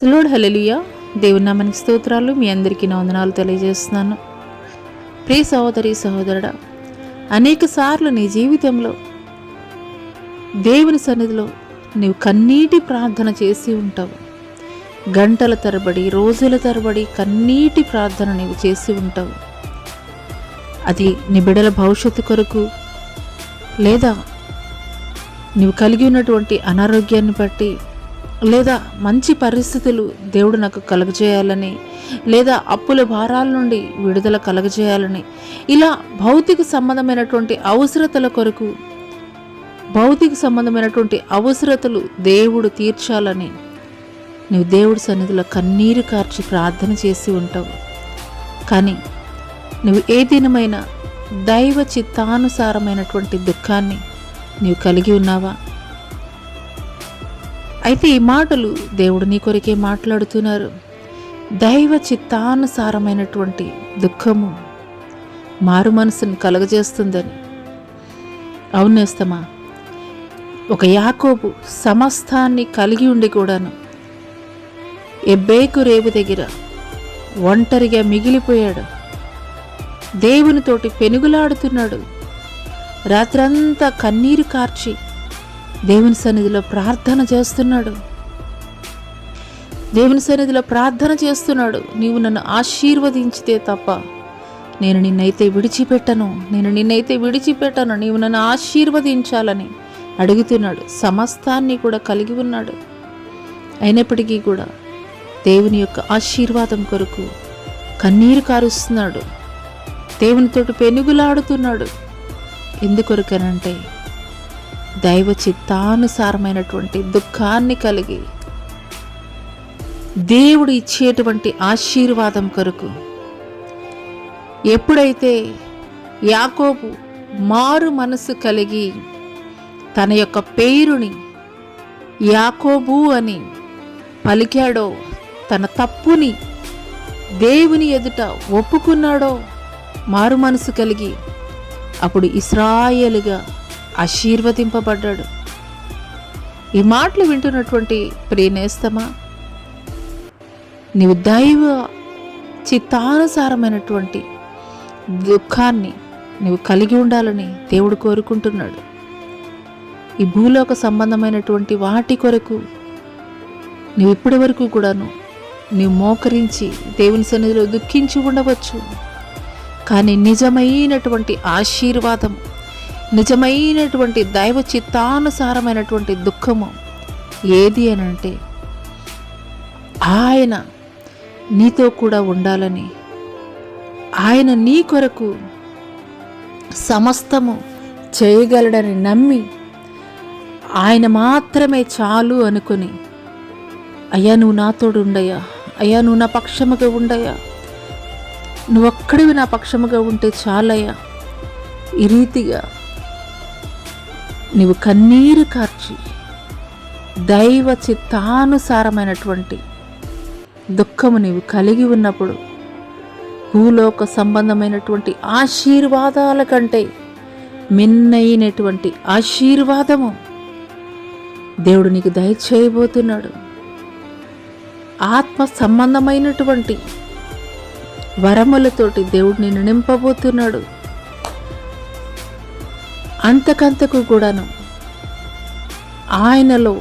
Load హల్లెలూయా. దేవుని నామానికి స్తోత్రాలు. మీ అందరికీ నా వందనాలు తెలియజేస్తున్నాను. ప్రియ సహోదరి సహోదరుడా, అనేక సార్లు నీ జీవితంలో దేవుని సన్నిధిలో నీవు కన్నీటి ప్రార్థన చేసి ఉంటావు. గంటల తరబడి, రోజుల తరబడి కన్నీటి ప్రార్థన నీవు చేసి ఉంటావు. అది నీ బిడ్డల భవిష్యత్తు కొరకు, లేదా నీవు కలిగి ఉన్నటువంటి అనారోగ్యాన్ని బట్టి, లేదా మంచి పరిస్థితులు దేవుడు నాకు కలుగజేయాలని, లేదా అప్పుల భారాల నుండి విడుదల కలుగజేయాలని, ఇలా భౌతిక సంబంధమైనటువంటి అవసరతల కొరకు, భౌతిక సంబంధమైనటువంటి అవసరతలు దేవుడు తీర్చాలని నువ్వు దేవుడి సన్నిధిలో కన్నీరు కార్చి ప్రార్థన చేసి ఉంటావు. కానీ నువ్వు ఏ దినమైనా దైవ చిత్తానుసారమైనటువంటి దుఃఖాన్ని నీవు కలిగి ఉన్నావా? అయితే ఈ మాటలు దేవుడు నీ కొరికే మాట్లాడుతున్నారు. దైవ చిత్తానుసారమైనటువంటి దుఃఖము మారు మనసును కలుగజేస్తుందని. అవునేస్తమా? ఒక యాకోబు సమస్తాన్ని కలిగి ఉండి కూడాను ఎబ్బేకు రేవు దగ్గర ఒంటరిగా మిగిలిపోయాడు. దేవునితోటి పెనుగులాడుతున్నాడు. రాత్రంతా కన్నీరు కార్చి దేవుని సన్నిధిలో ప్రార్థన చేస్తున్నాడు. దేవుని సన్నిధిలో ప్రార్థన చేస్తున్నాడు. నీవు నన్ను ఆశీర్వదించితే తప్ప నేను నిన్నైతే విడిచిపెట్టను, నీవు నన్ను ఆశీర్వదించాలని అడుగుతున్నాడు. సమస్తాన్ని కూడా కలిగి ఉన్నాడు. అయినప్పటికీ కూడా దేవుని యొక్క ఆశీర్వాదం కొరకు కన్నీరు కారుస్తున్నాడు. దేవునితోటి పెనుగులాడుతున్నాడు. ఎందుకొరకనంటే దైవ చిత్తానుసారమైనటువంటి దుఃఖాన్ని కలిగి దేవుడు ఇచ్చేటువంటి ఆశీర్వాదం కొరకు. ఎప్పుడైతే యాకోబు మారు మనసు కలిగి తన యొక్క పేరుని యాకోబు అని పలికాడో, తన తప్పుని దేవుని ఎదుట ఒప్పుకున్నాడో, మారు మనసు కలిగి, అప్పుడు ఇశ్రాయేలుగా ఆశీర్వదింపబడ్డాడు. ఈ మాటలు వింటున్నటువంటి ప్రియనేస్తమా, నీవు దైవ చిత్తానుసారమైనటువంటి దుఃఖాన్ని నీవు కలిగి ఉండాలని దేవుడు కోరుకుంటున్నాడు. ఈ భూలోక సంబంధమైనటువంటి వాటి కొరకు నీవు ఇప్పటి వరకు కూడాను నీవు మోకరించి దేవుని సన్నిధిలో దుఃఖించి ఉండవచ్చు. కానీ నిజమైనటువంటి ఆశీర్వాదం, నిజమైనటువంటి దైవ చిత్తానుసారమైనటువంటి దుఃఖము ఏది అని అంటే, ఆయన నీతో కూడా ఉండాలని, ఆయన నీ కొరకు సమస్తము చేయగలడని నమ్మి, ఆయన మాత్రమే చాలు అనుకుని, అయ్యా నువ్వు నాతోడు ఉండయ్యా, అయ్యా నువ్వు నా పక్షముగా ఉండయ్యా, నువ్వొక్కడివి నా పక్షముగా ఉంటే చాలయ్యా, ఈ రీతిగా నీవు కన్నీరు కార్చి దైవ చిత్తానుసారమైనటువంటి దుఃఖము నీవు కలిగి ఉన్నప్పుడు భూలోక సంబంధమైనటువంటి ఆశీర్వాదాల కంటే మిన్నైనటువంటి ఆశీర్వాదము దేవుడు నీకు దయచేయబోతున్నాడు. ఆత్మ సంబంధమైనటువంటి వరములతోటి దేవుడు నిన్ను నింపబోతున్నాడు. అంతకంతకు కూడాను ఆయనలో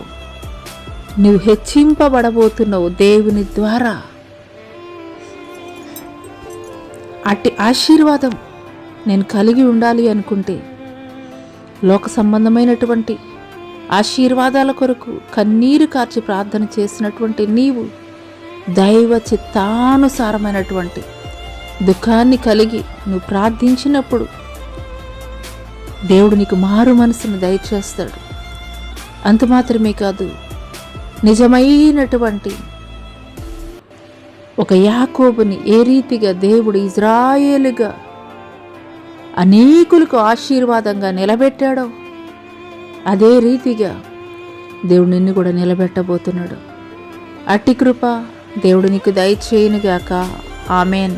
నువ్వు హెచ్చింపబడబోతున్నావు దేవుని ద్వారా. అట్టి ఆశీర్వాదం నేను కలిగి ఉండాలి అనుకుంటే, లోక సంబంధమైనటువంటి ఆశీర్వాదాల కొరకు కన్నీరు కార్చి ప్రార్థన చేసినటువంటి నీవు దైవ చిత్తానుసారమైనటువంటి దుఃఖాన్ని కలిగి నువ్వు ప్రార్థించినప్పుడు దేవుడు నీకు మారు మనసును దయచేస్తాడు. అంత మాత్రమే కాదు, నిజమైనటువంటి ఒక యాకోబుని ఏ రీతిగా దేవుడు ఇజ్రాయేలుగా అనేకులకు ఆశీర్వాదంగా నిలబెట్టాడో, అదే రీతిగా దేవుడు నిన్ను కూడా నిలబెట్టబోతున్నాడు. అట్టి కృప దేవుడు నీకు దయచేయునుగాక. ఆమేన్.